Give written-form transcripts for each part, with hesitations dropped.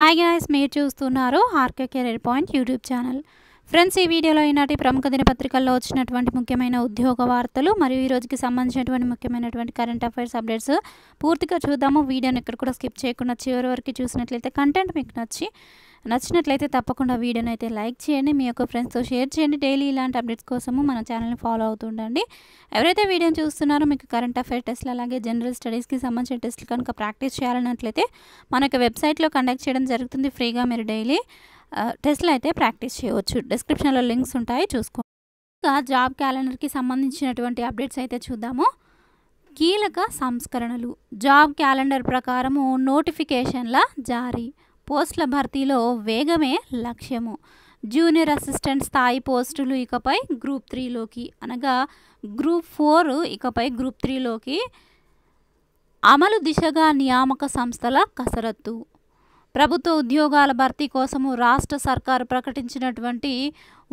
Hi guys, మీరు చూస్తున్నారు RK career point YouTube channel. Friends, ఈ వీడియోలో ఈనాటి ప్రముఖ దినపత్రికల్లో వచ్చినటువంటి ముఖ్యమైన ఉద్యోగ వార్తలు మరియు ఈ రోజుకి సంబంధించినటువంటి ముఖ్యమైనటువంటి కరెంట్ అఫైర్స్ అప్డేట్స్ పూర్తిగా చూద్దాము. వీడియోని ఎక్కడ కూడా స్కిప్ చేయకుండా చివరి వరకు చూసినట్లయితే కంటెంట్ మీకు నచ్చినట్లయితే తప్పకుండా వీడియోని అయితే లైక్ చేయండి, మీ యొక్క ఫ్రెండ్స్తో షేర్ చేయండి. డైలీ ఇలాంటి అప్డేట్స్ కోసము మన ఛానల్ని ఫాలో అవుతుండండి. ఎవరైతే వీడియోని చూస్తున్నారో మీకు కరెంట్ అఫైర్ టెస్ట్లు అలాగే జనరల్ స్టడీస్కి సంబంధించిన టెస్ట్లు కనుక ప్రాక్టీస్ చేయాలన్నట్లయితే మనకు వెబ్సైట్లో కండక్ట్ చేయడం జరుగుతుంది. ఫ్రీగా మీరు డైలీ టెస్ట్లు అయితే ప్రాక్టీస్ చేయవచ్చు. డిస్క్రిప్షన్లో లింక్స్ ఉంటాయి, చూసుకోండి. ఇంకా జాబ్ క్యాలెండర్కి సంబంధించినటువంటి అప్డేట్స్ అయితే చూద్దాము. కీలక సంస్కరణలు. జాబ్ క్యాలెండర్ ప్రకారము నోటిఫికేషన్ల జారీ. పోస్టుల భర్తీలో వేగమే లక్ష్యము. జూనియర్ అసిస్టెంట్ స్థాయి పోస్టులు ఇకపై గ్రూప్ 3లోకి, అనగా గ్రూప్ 4 ఇకపై గ్రూప్ 3లోకి అమలు దిశగా నియామక సంస్థల కసరత్తు. ప్రభుత్వ ఉద్యోగాల భర్తీ కోసము రాష్ట్ర సర్కారు ప్రకటించినటువంటి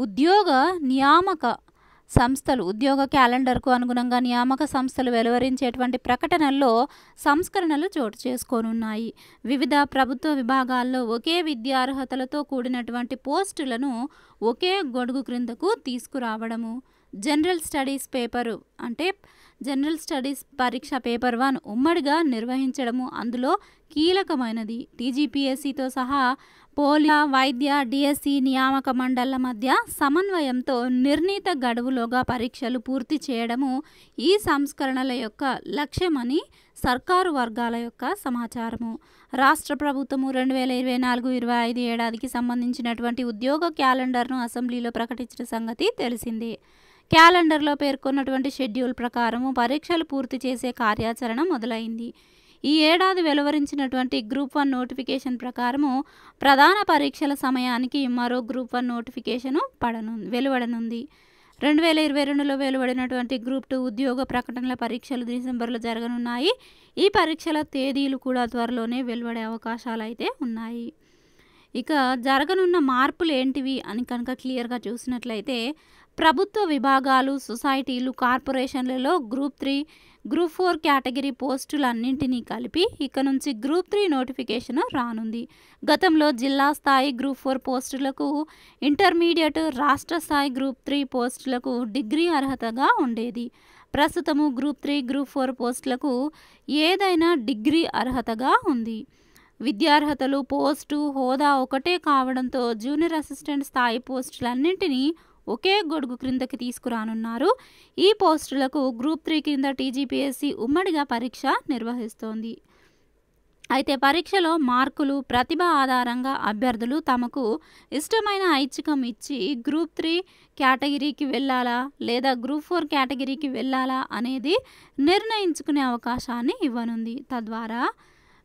ఉద్యోగ నియామక సంస్థలు ఉద్యోగ క్యాలెండర్కు అనుగుణంగా నియామక సంస్థలు వెలువరించేటువంటి ప్రకటనల్లో సంస్కరణలు చోటు చేసుకోనున్నాయి. వివిధ ప్రభుత్వ విభాగాల్లో ఒకే విద్యార్హతలతో కూడినటువంటి పోస్టులను ఒకే గొడుగు క్రిందకు తీసుకురావడము. జనరల్ స్టడీస్ జనరల్ స్టడీస్ పరీక్ష పేపర్ 1 ఉమ్మడిగా నిర్వహించడము అందులో కీలకమైనది. టీజీపీఎస్సీతో సహా పోలీస్, వైద్య, డిఎస్సి నియామక మండళ్ల మధ్య సమన్వయంతో నిర్ణీత గడువులోగా పరీక్షలు పూర్తి చేయడము ఈ సంస్కరణల యొక్క లక్ష్యమని సర్కారు వర్గాల యొక్క సమాచారము. రాష్ట్ర ప్రభుత్వము 2024-25 ఏడాదికి సంబంధించినటువంటి ఉద్యోగ క్యాలెండర్ను అసెంబ్లీలో ప్రకటించిన సంగతి తెలిసిందే. క్యాలెండర్లో పేర్కొన్నటువంటి షెడ్యూల్ ప్రకారము పరీక్షలు పూర్తి చేసే కార్యాచరణ మొదలైంది. ఈ ఏడాది వెలువరించినటువంటి గ్రూప్ 1 నోటిఫికేషన్ ప్రకారము ప్రధాన పరీక్షల సమయానికి మరో గ్రూప్ 1 నోటిఫికేషను వెలువడనుంది. 2022లో వెలువడినటువంటి గ్రూప్ 2 ఉద్యోగ ప్రకటనల పరీక్షలు డిసెంబర్లో జరగనున్నాయి. ఈ పరీక్షల తేదీలు కూడా త్వరలోనే వెలువడే అవకాశాలు అయితే ఉన్నాయి. ఇక జరగనున్న మార్పులు ఏంటివి అని కనుక క్లియర్గా చూసినట్లయితే, ప్రభుత్వ విభాగాలు, సొసైటీలు, కార్పొరేషన్లలో గ్రూప్ 3, గ్రూప్ 4 కేటగిరీ పోస్టులన్నింటినీ కలిపి ఇక నుంచి గ్రూప్ 3 నోటిఫికేషన్ రానుంది. గతంలో జిల్లా స్థాయి గ్రూప్ 4 పోస్టులకు ఇంటర్మీడియట్, రాష్ట్ర స్థాయి గ్రూప్ 3 పోస్టులకు డిగ్రీ అర్హతగా ఉండేది. ప్రస్తుతము గ్రూప్ 3, గ్రూప్ 4 పోస్టులకు ఏదైనా డిగ్రీ అర్హతగా ఉంది. విద్యార్హతలు, పోస్టు, హోదా ఒకటే కావడంతో జూనియర్ అసిస్టెంట్ స్థాయి పోస్టులన్నింటినీ ఒకే గొడుగు క్రిందకి తీసుకురానున్నారు. ఈ పోస్టులకు గ్రూప్ 3 కింద టీజీపీఎస్సీ ఉమ్మడిగా పరీక్ష నిర్వహిస్తోంది. అయితే పరీక్షలో మార్కులు, ప్రతిభ ఆధారంగా అభ్యర్థులు తమకు ఇష్టమైన ఐచ్ఛికం ఇచ్చి గ్రూప్ 3 కేటగిరీకి వెళ్ళాలా లేదా గ్రూప్ 4 కేటగిరీకి వెళ్ళాలా అనేది నిర్ణయించుకునే అవకాశాన్ని ఇవ్వనుంది. తద్వారా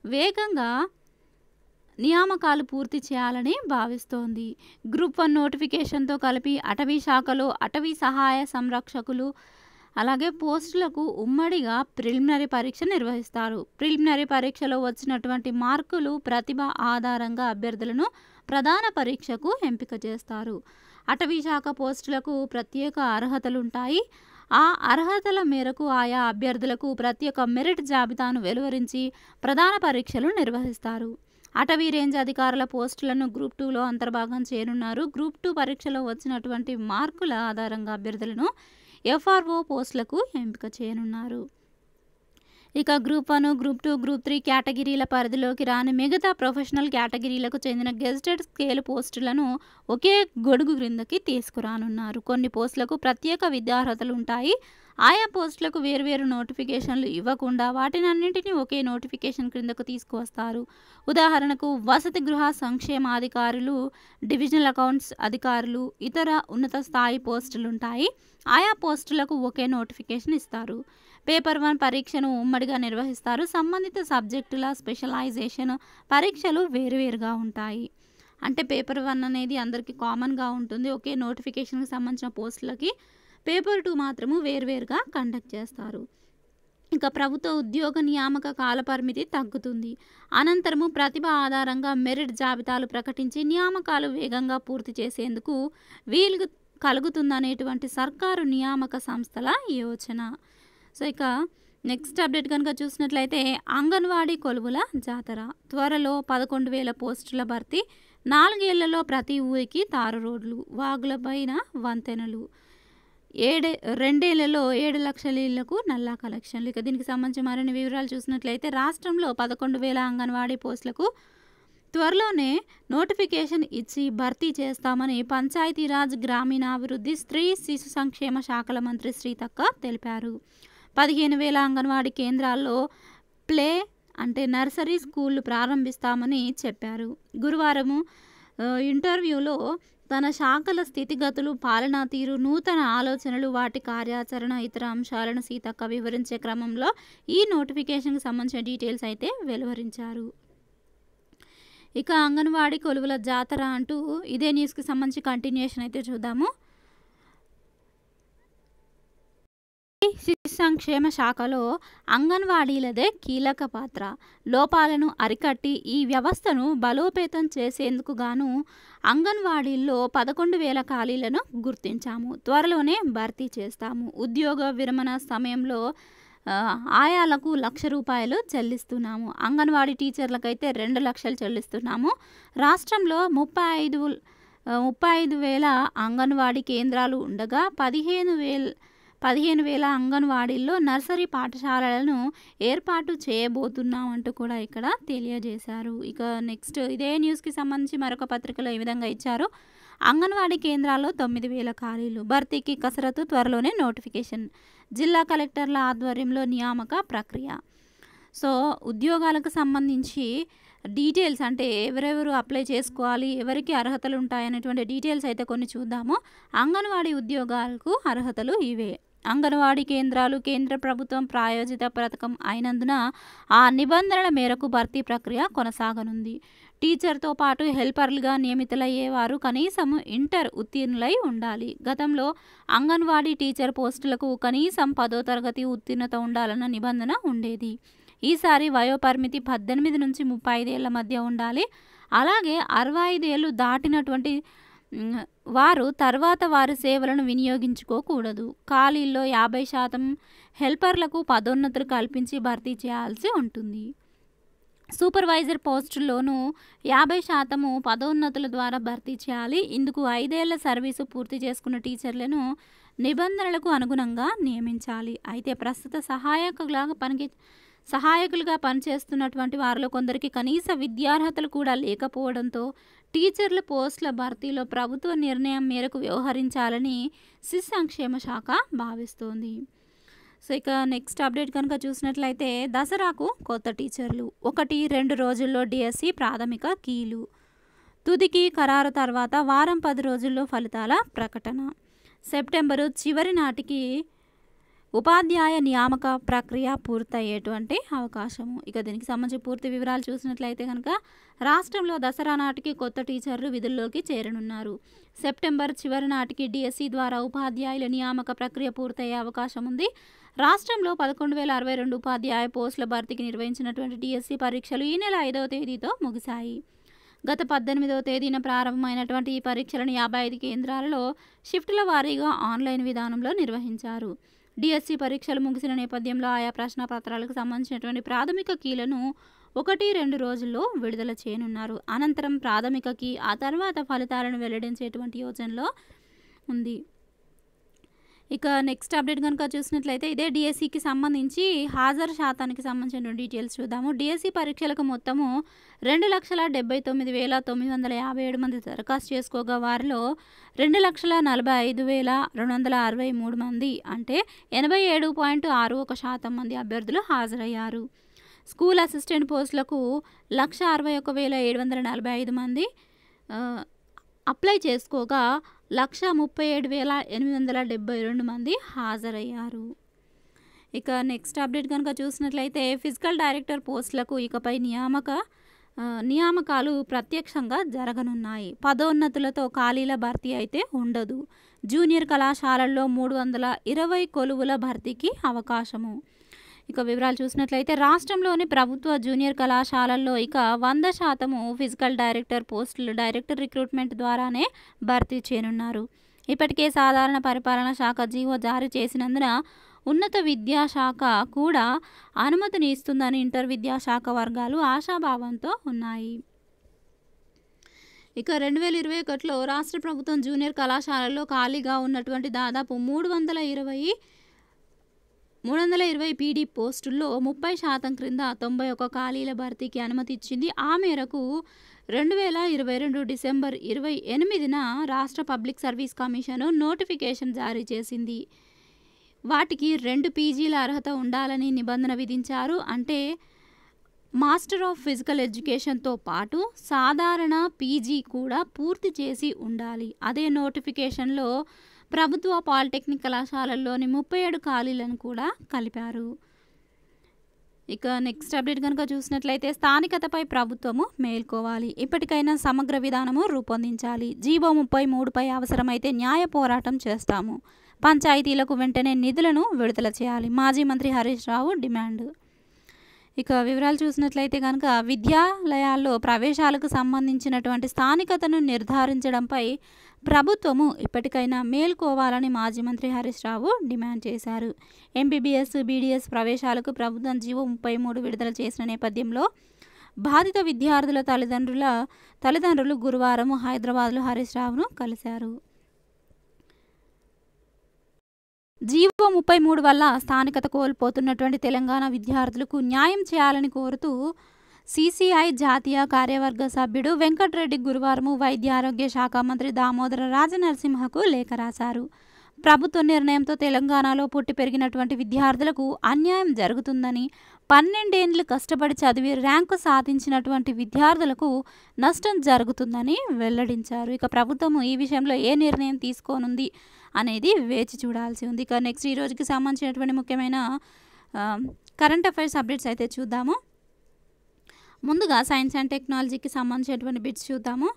వేగంగా నియామకాలు పూర్తి చేయాలని భావిస్తోంది. గ్రూప్ 1 నోటిఫికేషన్తో కలిపి అటవీ శాఖలో అటవీ సహాయ సంరక్షకులు అలాగే పోస్టులకు ఉమ్మడిగా ప్రిలిమినరీ పరీక్ష నిర్వహిస్తారు. ప్రిలిమినరీ పరీక్షలో వచ్చినటువంటి మార్కులు, ప్రతిభ ఆధారంగా అభ్యర్థులను ప్రధాన పరీక్షకు ఎంపిక చేస్తారు. అటవీ శాఖ పోస్టులకు ప్రత్యేక అర్హతలుంటాయి. ఆ అర్హతల మేరకు ఆయా అభ్యర్థులకు ప్రత్యేక మెరిట్ జాబితాను వెలువరించి ప్రధాన పరీక్షలు నిర్వహిస్తారు. అటవీ రేంజ్ అధికారుల పోస్టులను గ్రూప్ 2లో అంతర్భాగం చేయనున్నారు. గ్రూప్ 2 పరీక్షలో వచ్చినటువంటి మార్కుల ఆధారంగా అభ్యర్థులను ఎఫ్ఆర్ఓ పోస్టులకు ఎంపిక చేయనున్నారు. ఇక గ్రూప్ 1, గ్రూప్ 2, గ్రూప్ 3 కేటగిరీల పరిధిలోకి రాని మిగతా ప్రొఫెషనల్ కేటగిరీలకు చెందిన గెజిటెడ్ స్కేల్ పోస్టులను ఒకే గొడుగు క్రిందకి తీసుకురానున్నారు. కొన్ని పోస్టులకు ప్రత్యేక విద్యార్హతలు ఉంటాయి. ఆయా పోస్టులకు వేర్వేరు నోటిఫికేషన్లు ఇవ్వకుండా వాటినన్నింటినీ ఒకే నోటిఫికేషన్ క్రిందకు తీసుకువస్తారు. ఉదాహరణకు వసతి గృహ సంక్షేమాధికారులు, డివిజనల్ అకౌంట్స్ అధికారులు, ఇతర ఉన్నత స్థాయి పోస్టులుంటాయి. ఆయా పోస్టులకు ఒకే నోటిఫికేషన్ ఇస్తారు. పేపర్ 1 పరీక్షను ఉమ్మడిగా నిర్వహిస్తారు. సంబంధిత సబ్జెక్టుల స్పెషలైజేషన్ పరీక్షలు వేరువేరుగా ఉంటాయి. అంటే పేపర్ 1 అనేది అందరికీ కామన్గా ఉంటుంది. ఒకే నోటిఫికేషన్కి సంబంధించిన పోస్టులకి పేపర్ 2 మాత్రము వేరువేరుగా కండక్ట్ చేస్తారు. ఇక ప్రభుత్వ ఉద్యోగ నియామక కాలపరిమితి తగ్గుతుంది. అనంతరము ప్రతిభ ఆధారంగా మెరిట్ జాబితాలు ప్రకటించి నియామకాలు వేగంగా పూర్తి చేసేందుకు వీలు కలుగుతుందనేటువంటి సర్కారు నియామక సంస్థల యోచన. సో ఇక నెక్స్ట్ అప్డేట్ కనుక చూసినట్లయితే అంగన్వాడీ కొలువుల జాతర త్వరలో 11,000 పోస్టుల భర్తీ, 4 ఏళ్లలో ప్రతి ఊరికి తారు రోడ్లు, వాగుల పైన వంతెనలు, 2 ఏళ్లలో 7 లక్షల ఇళ్లకు నల్లా కలెక్షన్లు. ఇక దీనికి సంబంధించి మరిన్ని వివరాలు చూసినట్లయితే రాష్ట్రంలో 11,000 అంగన్వాడీ పోస్టులకు త్వరలోనే నోటిఫికేషన్ ఇచ్చి భర్తీ చేస్తామని పంచాయతీరాజ్, గ్రామీణాభివృద్ధి, స్త్రీ శిశు సంక్షేమ శాఖల మంత్రి శ్రీతక్క తెలిపారు. 15,000 అంగన్వాడీ కేంద్రాల్లో ప్లే అంటే నర్సరీ స్కూళ్లు ప్రారంభిస్తామని చెప్పారు. గురువారం ఇంటర్వ్యూలో తన శాఖల స్థితిగతులు, పాలనా తీరు, నూతన ఆలోచనలు, వాటి కార్యాచరణ, ఇతర అంశాలను సీతక్క వివరించే క్రమంలో ఈ నోటిఫికేషన్కి సంబంధించిన డీటెయిల్స్ అయితే వెలువరించారు. ఇక అంగన్వాడీ కొలువుల జాతర అంటూ ఇదే న్యూస్కి సంబంధించి కంటిన్యూషన్ అయితే చూద్దాము. శిశు సంక్షేమ శాఖలో అంగన్వాడీలదే కీలక పాత్ర. లోపాలను అరికట్టి ఈ వ్యవస్థను బలోపేతం చేసేందుకు గాను అంగన్వాడీల్లో 11,000 ఖాళీలను గుర్తించాము. త్వరలోనే భర్తీ చేస్తాము. ఉద్యోగ విరమణ సమయంలో ఆయాలకు ₹1,00,000 చెల్లిస్తున్నాము. అంగన్వాడీ టీచర్లకైతే 2 లక్షలు చెల్లిస్తున్నాము. రాష్ట్రంలో 35,000 అంగన్వాడీ కేంద్రాలు ఉండగా 15,000 అంగన్వాడీల్లో నర్సరీ పాఠశాలలను ఏర్పాటు చేయబోతున్నామంటూ కూడా ఇక్కడ తెలియజేశారు. ఇక నెక్స్ట్ ఇదే న్యూస్కి సంబంధించి మరొక పత్రికలో ఈ విధంగా ఇచ్చారు. అంగన్వాడీ కేంద్రాల్లో 9,000 ఖాళీలు, భర్తీకి కసరత్తు, త్వరలోనే నోటిఫికేషన్, జిల్లా కలెక్టర్ల ఆధ్వర్యంలో నియామక ప్రక్రియ. సో ఉద్యోగాలకు సంబంధించి డీటెయిల్స్ అంటే ఎవరెవరు అప్లై చేసుకోవాలి, ఎవరికి అర్హతలు ఉంటాయనేటువంటి డీటెయిల్స్ అయితే కొన్ని చూద్దాము. అంగన్వాడీ ఉద్యోగాలకు అర్హతలు ఇవే. అంగన్వాడీ కేంద్రాలు కేంద్ర ప్రభుత్వం ప్రాయోజిత పథకం అయినందున ఆ నిబంధనల మేరకు భర్తీ ప్రక్రియ కొనసాగనుంది. టీచర్తో పాటు హెల్పర్లుగా నియమితులయ్యేవారు కనీసం ఇంటర్ ఉత్తీర్ణులై ఉండాలి. గతంలో అంగన్వాడీ టీచర్ పోస్టులకు కనీసం 10వ తరగతి ఉత్తీర్ణత ఉండాలన్న నిబంధన ఉండేది. ఈసారి వయోపరిమితి 18 నుంచి 35 ఏళ్ల మధ్య ఉండాలి. అలాగే 65 ఏళ్ళు దాటినటువంటి వారు తర్వాత వారి సేవలను వినియోగించుకోకూడదు. ఖాళీల్లో 50% హెల్పర్లకు పదోన్నతులు కల్పించి భర్తీ చేయాల్సి ఉంటుంది. సూపర్వైజర్ పోస్టుల్లోనూ 50% పదోన్నతుల ద్వారా భర్తీ చేయాలి. ఇందుకు 5 ఏళ్ల సర్వీసు పూర్తి చేసుకున్న టీచర్లను నిబంధనలకు అనుగుణంగా నియమించాలి. అయితే ప్రస్తుత సహాయకులుగా పనిచేస్తున్నటువంటి వారిలో కొందరికి కనీస విద్యార్హతలు కూడా లేకపోవడంతో టీచర్ల పోస్టుల భర్తీలో ప్రభుత్వ నిర్ణయం మేరకు వ్యవహరించాలని శిశు సంక్షేమ శాఖ భావిస్తోంది. సో ఇక నెక్స్ట్ అప్డేట్ కనుక చూసినట్లయితే దసరాకు కొత్త టీచర్లు, 1-2 రోజుల్లో డిఎస్సి ప్రాథమిక కీలు, తుదికి ఖరారు తర్వాత వారం 10 రోజుల్లో ఫలితాల ప్రకటన, సెప్టెంబరు చివరి నాటికి ఉపాధ్యాయ నియామక ప్రక్రియ పూర్తయ్యేటువంటి అవకాశము. ఇక దీనికి సంబంధించి పూర్తి వివరాలు చూసినట్లయితే కనుక రాష్ట్రంలో దసరా నాటికి కొత్త టీచర్లు విధుల్లోకి చేరనున్నారు. సెప్టెంబర్ చివరి నాటికి డిఎస్సి ద్వారా ఉపాధ్యాయుల నియామక ప్రక్రియ పూర్తయ్యే అవకాశం ఉంది. రాష్ట్రంలో 11,062 ఉపాధ్యాయ పోస్టుల భర్తీకి నిర్వహించినటువంటి డిఎస్సి పరీక్షలు ఈ నెల 5వ తేదీతో ముగిశాయి. గత 18వ తేదీన ప్రారంభమైనటువంటి ఈ పరీక్షలను 55 కేంద్రాలలో షిఫ్టుల వారీగా ఆన్లైన్ విధానంలో నిర్వహించారు. డిఎస్సి పరీక్షలు ముగిసిన నేపథ్యంలో ఆయా ప్రశ్నపత్రాలకు సంబంధించినటువంటి ప్రాథమిక కీలను 1-2 రోజుల్లో విడుదల చేయనున్నారు. అనంతరం ప్రాథమిక కీ, ఆ తర్వాత ఫలితాలను వెల్లడించేటువంటి యోచనలో ఉంది. ఇక నెక్స్ట్ అప్డేట్ కనుక చూసినట్లయితే ఇదే డిఎస్సికి సంబంధించి హాజరు శాతానికి సంబంధించిన డీటెయిల్స్ చూద్దాము. డిఎస్సి పరీక్షలకు మొత్తము 2,79,957 మంది దరఖాస్తు చేసుకోగా వారిలో 2,45,263 మంది అంటే 87.61% మంది అభ్యర్థులు హాజరయ్యారు. స్కూల్ అసిస్టెంట్ పోస్టులకు 1,61,745 మంది అప్లై చేసుకోగా 1,37,872 మంది హాజరయ్యారు. ఇక నెక్స్ట్ అప్డేట్ కనుక చూసినట్లయితే ఫిజికల్ డైరెక్టర్ పోస్టులకు ఇకపై నియామకాలు ప్రత్యక్షంగా జరగనున్నాయి. పదోన్నతులతో ఖాళీల భర్తీ అయితే ఉండదు. జూనియర్ కళాశాలల్లో 320 కొలువుల భర్తీకి అవకాశము. ఇక వివరాలు చూసినట్లయితే రాష్ట్రంలోని ప్రభుత్వ జూనియర్ కళాశాలల్లో ఇక 100% ఫిజికల్ డైరెక్టర్ పోస్టులు డైరెక్టర్ రిక్రూట్మెంట్ ద్వారానే భర్తీ చేయనున్నారు. ఇప్పటికే సాధారణ పరిపాలన శాఖ జీవో జారీ చేసినందున ఉన్నత విద్యాశాఖ కూడా అనుమతిని ఇస్తుందని ఇంటర్ విద్యాశాఖ వర్గాలు ఆశాభావంతో ఉన్నాయి. ఇక 2021లో రాష్ట్ర ప్రభుత్వం జూనియర్ కళాశాలల్లో ఖాళీగా ఉన్నటువంటి దాదాపు 320 పీడీ పోస్టుల్లో 30% క్రింద 91 ఖాళీల భర్తీకి అనుమతి ఇచ్చింది. ఆ మేరకు 2022 డిసెంబర్ 28న రాష్ట్ర పబ్లిక్ సర్వీస్ కమిషన్ నోటిఫికేషన్ జారీ చేసింది. వాటికి 2 పీజీల అర్హత ఉండాలని నిబంధన విధించారు. అంటే మాస్టర్ ఆఫ్ ఫిజికల్ ఎడ్యుకేషన్తో పాటు సాధారణ పీజీ కూడా పూర్తి చేసి ఉండాలి. అదే నోటిఫికేషన్లో ప్రభుత్వ పాలిటెక్నిక్ కళాశాలల్లోని 37 ఖాళీలను కూడా కలిపారు. ఇక నెక్స్ట్ అప్డేట్ కనుక చూసినట్లయితే స్థానికతపై ప్రభుత్వము మేల్కోవాలి, ఇప్పటికైనా సమగ్ర విధానము రూపొందించాలి, జీవో 33పై అవసరమైతే న్యాయ పోరాటం చేస్తాము, పంచాయతీలకు వెంటనే నిధులను విడుదల చేయాలి, మాజీ మంత్రి హరీష్ రావు డిమాండ్. ఇక వివరాలు చూసినట్లయితే కనుక విద్యాలయాల్లో ప్రవేశాలకు సంబంధించినటువంటి స్థానికతను నిర్ధారించడంపై ప్రభుత్వము ఇప్పటికైనా మేల్కోవాలని మాజీ మంత్రి హరీష్ రావు డిమాండ్ చేశారు. ఎంబీబీఎస్, బీడీఎస్ ప్రవేశాలకు ప్రభుత్వం జీవో 33 విడుదల చేసిన నేపథ్యంలో బాధిత విద్యార్థుల తల్లిదండ్రులు గురువారం హైదరాబాద్లో హరీష్ రావును కలిశారు. జీవో 33 వల్ల స్థానికత కోల్పోతున్నటువంటి తెలంగాణ విద్యార్థులకు న్యాయం చేయాలని కోరుతూ సిసిఐ జాతీయ కార్యవర్గ సభ్యుడు వెంకటరెడ్డి గురువారం వైద్య ఆరోగ్య శాఖ మంత్రి దామోదర రాజనరసింహకు లేఖ రాశారు. ప్రభుత్వ నిర్ణయంతో తెలంగాణలో పుట్టి పెరిగినటువంటి విద్యార్థులకు అన్యాయం జరుగుతుందని, 12 ఏళ్లు కష్టపడి చదివి ర్యాంకు సాధించినటువంటి విద్యార్థులకు నష్టం జరుగుతుందని వెల్లడించారు. ఇక ప్రభుత్వం ఈ విషయంలో ఏ నిర్ణయం తీసుకోనుంది అనేది వేచి చూడాల్సి ఉంది. ఇక నెక్స్ట్ ఈ రోజుకి సంబంధించినటువంటి ముఖ్యమైన కరెంట్ అఫైర్స్ అప్డేట్స్ అయితే చూద్దాము. ముందుగా సైన్స్ అండ్ టెక్నాలజీకి సంబంధించినటువంటి బిట్స్ చూద్దాము.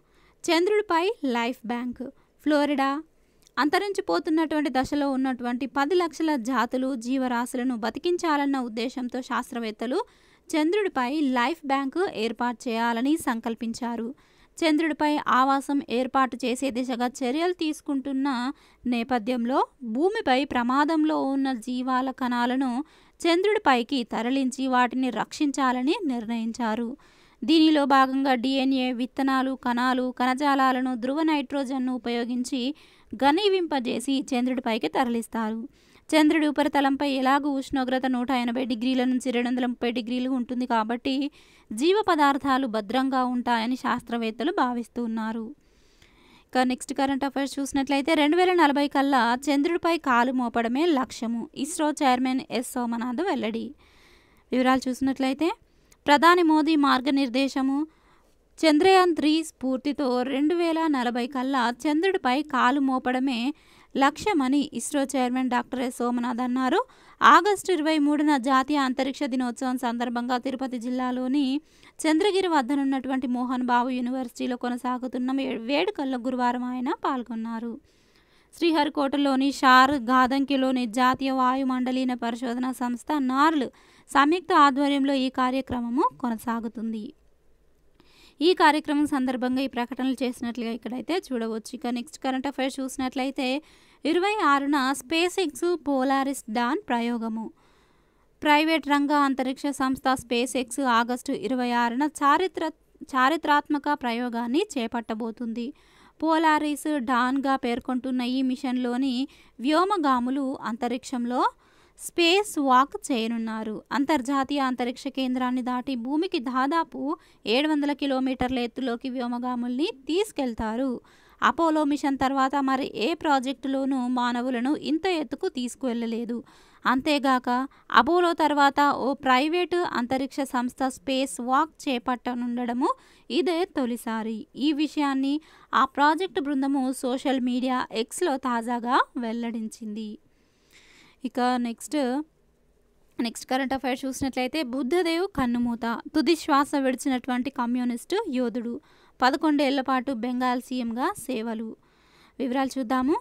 చంద్రుడిపై లైఫ్ బ్యాంక్. ఫ్లోరిడా అంతరించిపోతున్నటువంటి దశలో ఉన్నటువంటి 10 లక్షల జాతులు, జీవరాశులను బతికించాలన్న ఉద్దేశంతో శాస్త్రవేత్తలు చంద్రుడిపై లైఫ్ బ్యాంకు ఏర్పాటు చేయాలని సంకల్పించారు. చంద్రుడిపై ఆవాసం ఏర్పాటు చేసే దిశగా చర్యలు తీసుకుంటున్న నేపథ్యంలో భూమిపై ప్రమాదంలో ఉన్న జీవాల కణాలను చంద్రుడిపైకి తరలించి వాటిని రక్షించాలని నిర్ణయించారు. దీనిలో భాగంగా డిఎన్ఏ, విత్తనాలు, కణాలు, కణజాలాలను ధ్రువ నైట్రోజన్ను ఉపయోగించి ఘనీవింపజేసి చంద్రుడిపైకి తరలిస్తారు. చంద్రుడి ఉపరితలంపై ఎలాగూ ఉష్ణోగ్రత 180 డిగ్రీల నుంచి 230 డిగ్రీలు ఉంటుంది కాబట్టి జీవ పదార్థాలు భద్రంగా ఉంటాయని శాస్త్రవేత్తలు భావిస్తున్నారు. ఇక నెక్స్ట్ కరెంట్ అఫైర్స్ చూసినట్లయితే 2040 కల్లా చంద్రుడిపై కాలు మోపడమే లక్ష్యము, ఇస్రో చైర్మన్ ఎస్ సోమనాథ్ వెల్లడి. వివరాలు చూసినట్లయితే ప్రధాని మోదీ మార్గనిర్దేశము, చంద్రయాన్ 3 స్ఫూర్తితో 2040 కల్లా చంద్రుడిపై కాలు మోపడమే లక్ష్యమని ISRO chairman doctor yes Somnath అన్నారు. ఆగస్టు 23న జాతీయ అంతరిక్ష దినోత్సవం సందర్భంగా తిరుపతి జిల్లాలోని చంద్రగిరి వద్దనున్నటువంటి మోహన్ బాబు యూనివర్సిటీలో కొనసాగుతున్న వేడుకల్లో గురువారం ఆయన పాల్గొన్నారు. శ్రీహరికోటలోని షార్ గాదంకిలోని జాతీయ వాయుమండలీయ పరిశోధన సంస్థ నార్ల్ సంయుక్త ఆధ్వర్యంలో ఈ కార్యక్రమము కొనసాగుతుంది. ఈ కార్యక్రమం సందర్భంగా ఈ ప్రకటనలు చేసినట్లుగా ఇక్కడైతే చూడవచ్చు. ఇక నెక్స్ట్ కరెంట్ అఫైర్స్ చూసినట్లయితే 26న స్పేస్ ఎక్స్ పోలారిస్ డాన్ ప్రయోగము. ప్రైవేట్ రంగ అంతరిక్ష సంస్థ స్పేస్ ఎక్స్ ఆగస్టు 26న చారిత్రాత్మక ప్రయోగాన్ని చేపట్టబోతుంది. పోలారిస్ డాన్గా పేర్కొంటున్న ఈ మిషన్లోని వ్యోమగాములు అంతరిక్షంలో స్పేస్ వాక్ చేయనున్నారు. అంతర్జాతీయ అంతరిక్ష కేంద్రాన్ని దాటి భూమికి దాదాపు 700 కిలోమీటర్ల ఎత్తులోకి వ్యోమగాముల్ని తీసుకెళ్తారు. అపోలో మిషన్ తర్వాత మరి ఏ ప్రాజెక్టులోనూ మానవులను ఇంత ఎత్తుకు తీసుకువెళ్ళలేదు. అంతేగాక అపోలో తర్వాత ఓ ప్రైవేటు అంతరిక్ష సంస్థ స్పేస్ వాక్ చేపట్టనుండడము ఇదే తొలిసారి. ఈ విషయాన్ని ఆ ప్రాజెక్టు బృందము సోషల్ మీడియా ఎక్స్లో తాజాగా వెల్లడించింది. ఇక నెక్స్ట్ కరెంట్ అఫైర్స్ చూసినట్లయితే బుద్ధదేవ్ కన్నుమూత, తుది శ్వాస విడిచినటువంటి కమ్యూనిస్టు యోధుడు, 11 ఏళ్ల పాటు బెంగాల్ సీఎంగా సేవలు. వివరాలు చూద్దాము.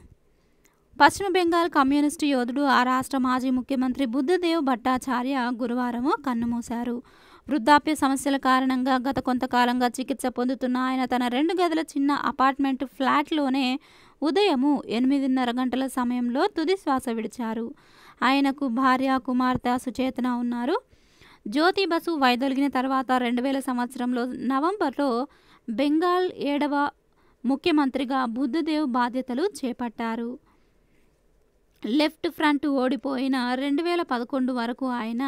పశ్చిమ బెంగాల్ కమ్యూనిస్టు యోధుడు, ఆ రాష్ట్ర మాజీ ముఖ్యమంత్రి బుద్ధదేవ్ భట్టాచార్య గురువారం కన్నుమూశారు. వృద్ధాప్య సమస్యల కారణంగా గత కొంతకాలంగా చికిత్స పొందుతున్న ఆయన తన 2 గదుల చిన్న అపార్ట్మెంట్ ఫ్లాట్లోనే ఉదయము 8:30 గంటల సమయంలో తుది శ్వాస విడిచారు. ఆయనకు భార్య, కుమార్తె సుచేతన ఉన్నారు. జ్యోతి బసు వైదొలిగిన తర్వాత 2000 సంవత్సరంలో నవంబర్లో బెంగాల్ 7వ ముఖ్యమంత్రిగా బుద్ధదేవ్ బాధ్యతలు చేపట్టారు. లెఫ్ట్ ఫ్రంట్ ఓడిపోయిన 2011 వరకు ఆయన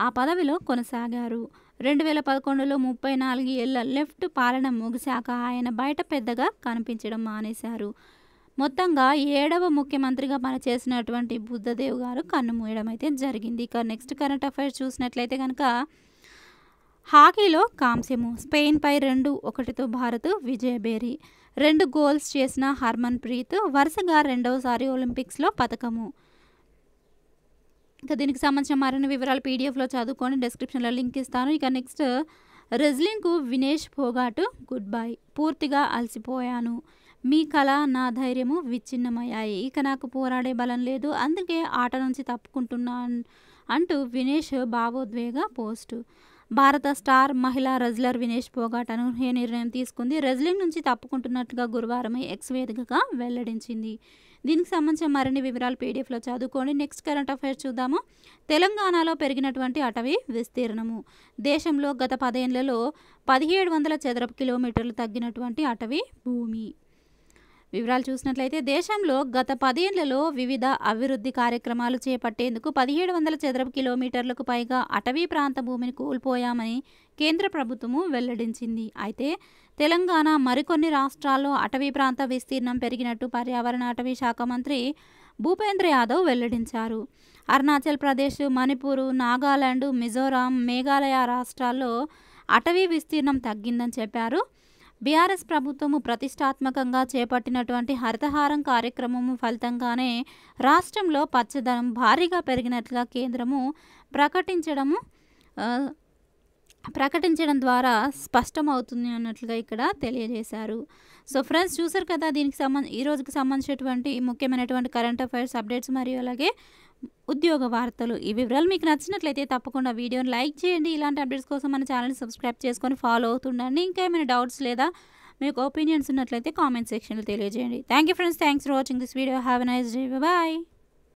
ఆ పదవిలో కొనసాగారు. 2011లో 34 ఏళ్ల లెఫ్ట్ పాలన ముగిశాక ఆయన బయట పెద్దగా కనిపించడం మానేశారు. మొత్తంగా 7వ ముఖ్యమంత్రిగా పనిచేసినటువంటి బుద్ధదేవ్ గారు కన్నుమూయడం అయితే జరిగింది. ఇక నెక్స్ట్ కరెంట్ అఫైర్స్ చూసినట్లయితే కనుక హాకీలో కాంస్యము స్పెయిన్పై 2-1తో భారత్ విజయభేరి. 2 గోల్స్ చేసిన హర్మన్ ప్రీత్ వరుసగా 2వసారి ఒలింపిక్స్లో పతకము. ఇక దీనికి సంబంధించిన మరిన్ని వివరాలు పీడిఎఫ్లో చదువుకొని డిస్క్రిప్షన్లో లింక్ ఇస్తాను. ఇక నెక్స్ట్ రెజ్లింగ్కు వినేష్ ఫోగాట్ గుడ్ బై. పూర్తిగా అలసిపోయాను. మీ కళ నా ధైర్యము విచ్ఛిన్నమయ్యాయి. ఇక నాకు పోరాడే బలం లేదు. అందుకే ఆట నుంచి తప్పుకుంటున్నాను అంటూ వినేష్ భావోద్వేగ పోస్టు. భారత స్టార్ మహిళా రెజ్లర్ వినేష్ ఫోగాట్ అనూహ్య నిర్ణయం తీసుకుంది. రెజ్లింగ్ నుంచి తప్పుకుంటున్నట్లుగా గురువారం ఎక్స్ వేదికగా వెల్లడించింది. దీనికి సంబంధించిన మరిన్ని వివరాలు పీడిఎఫ్లో చదువుకోండి. నెక్స్ట్ కరెంట్ అఫైర్స్ చూద్దాము. తెలంగాణలో పెరిగినటువంటి అటవీ విస్తీర్ణము. దేశంలో గత 10 ఏళ్లలో 1700 చదరపు కిలోమీటర్లు తగ్గినటువంటి అటవీ భూమి. వివరాలు చూసినట్లయితే దేశంలో గత 10 ఏళ్లలో వివిధ అభివృద్ధి కార్యక్రమాలు చేపట్టేందుకు 1700 చదరపు కిలోమీటర్లకు పైగా అటవీ ప్రాంత భూమిని కోల్పోయామని కేంద్ర ప్రభుత్వము వెల్లడించింది. అయితే తెలంగాణ మరికొన్ని రాష్ట్రాల్లో అటవీ ప్రాంత విస్తీర్ణం పెరిగినట్టు పర్యావరణ అటవీ శాఖ మంత్రి భూపేంద్ర యాదవ్ వెల్లడించారు. అరుణాచల్ ప్రదేశ్, మణిపూర్, నాగాలాండ్, మిజోరాం, మేఘాలయ రాష్ట్రాల్లో అటవీ విస్తీర్ణం తగ్గిందని చెప్పారు. బీఆర్ఎస్ ప్రభుత్వము ప్రతిష్టాత్మకంగా చేపట్టినటువంటి హరితహారం కార్యక్రమము ఫలితంగానే రాష్ట్రంలో పచ్చదనం భారీగా పెరిగినట్లుగా కేంద్రము ప్రకటించడం ద్వారా స్పష్టమవుతుంది అన్నట్లుగా ఇక్కడ తెలియజేశారు. సో ఫ్రెండ్స్ చూసారు కదా, దీనికి ఈ రోజుకి సంబంధించినటువంటి ముఖ్యమైనటువంటి కరెంట్ అఫైర్స్ అప్డేట్స్ మరియు అలాగే ఉద్యోగ వార్తలు. ఈ వివరాలు మీకు నచ్చినట్లయితే తప్పకుండా వీడియోని లైక్ చేయండి. ఇలాంటి అప్డేట్స్ కోసం మన ఛానల్ని సబ్స్క్రైబ్ చేసుకొని ఫాలో అవుతుండండి. ఇంకా ఏమైనా డౌట్స్ లేదా మీకు ఒపీనియన్స్ ఉన్నట్లయితే కామెంట్ సెక్షన్లో తెలియజేయండి. Thank you friends. Thanks for watching this video. Have a nice day. Bye.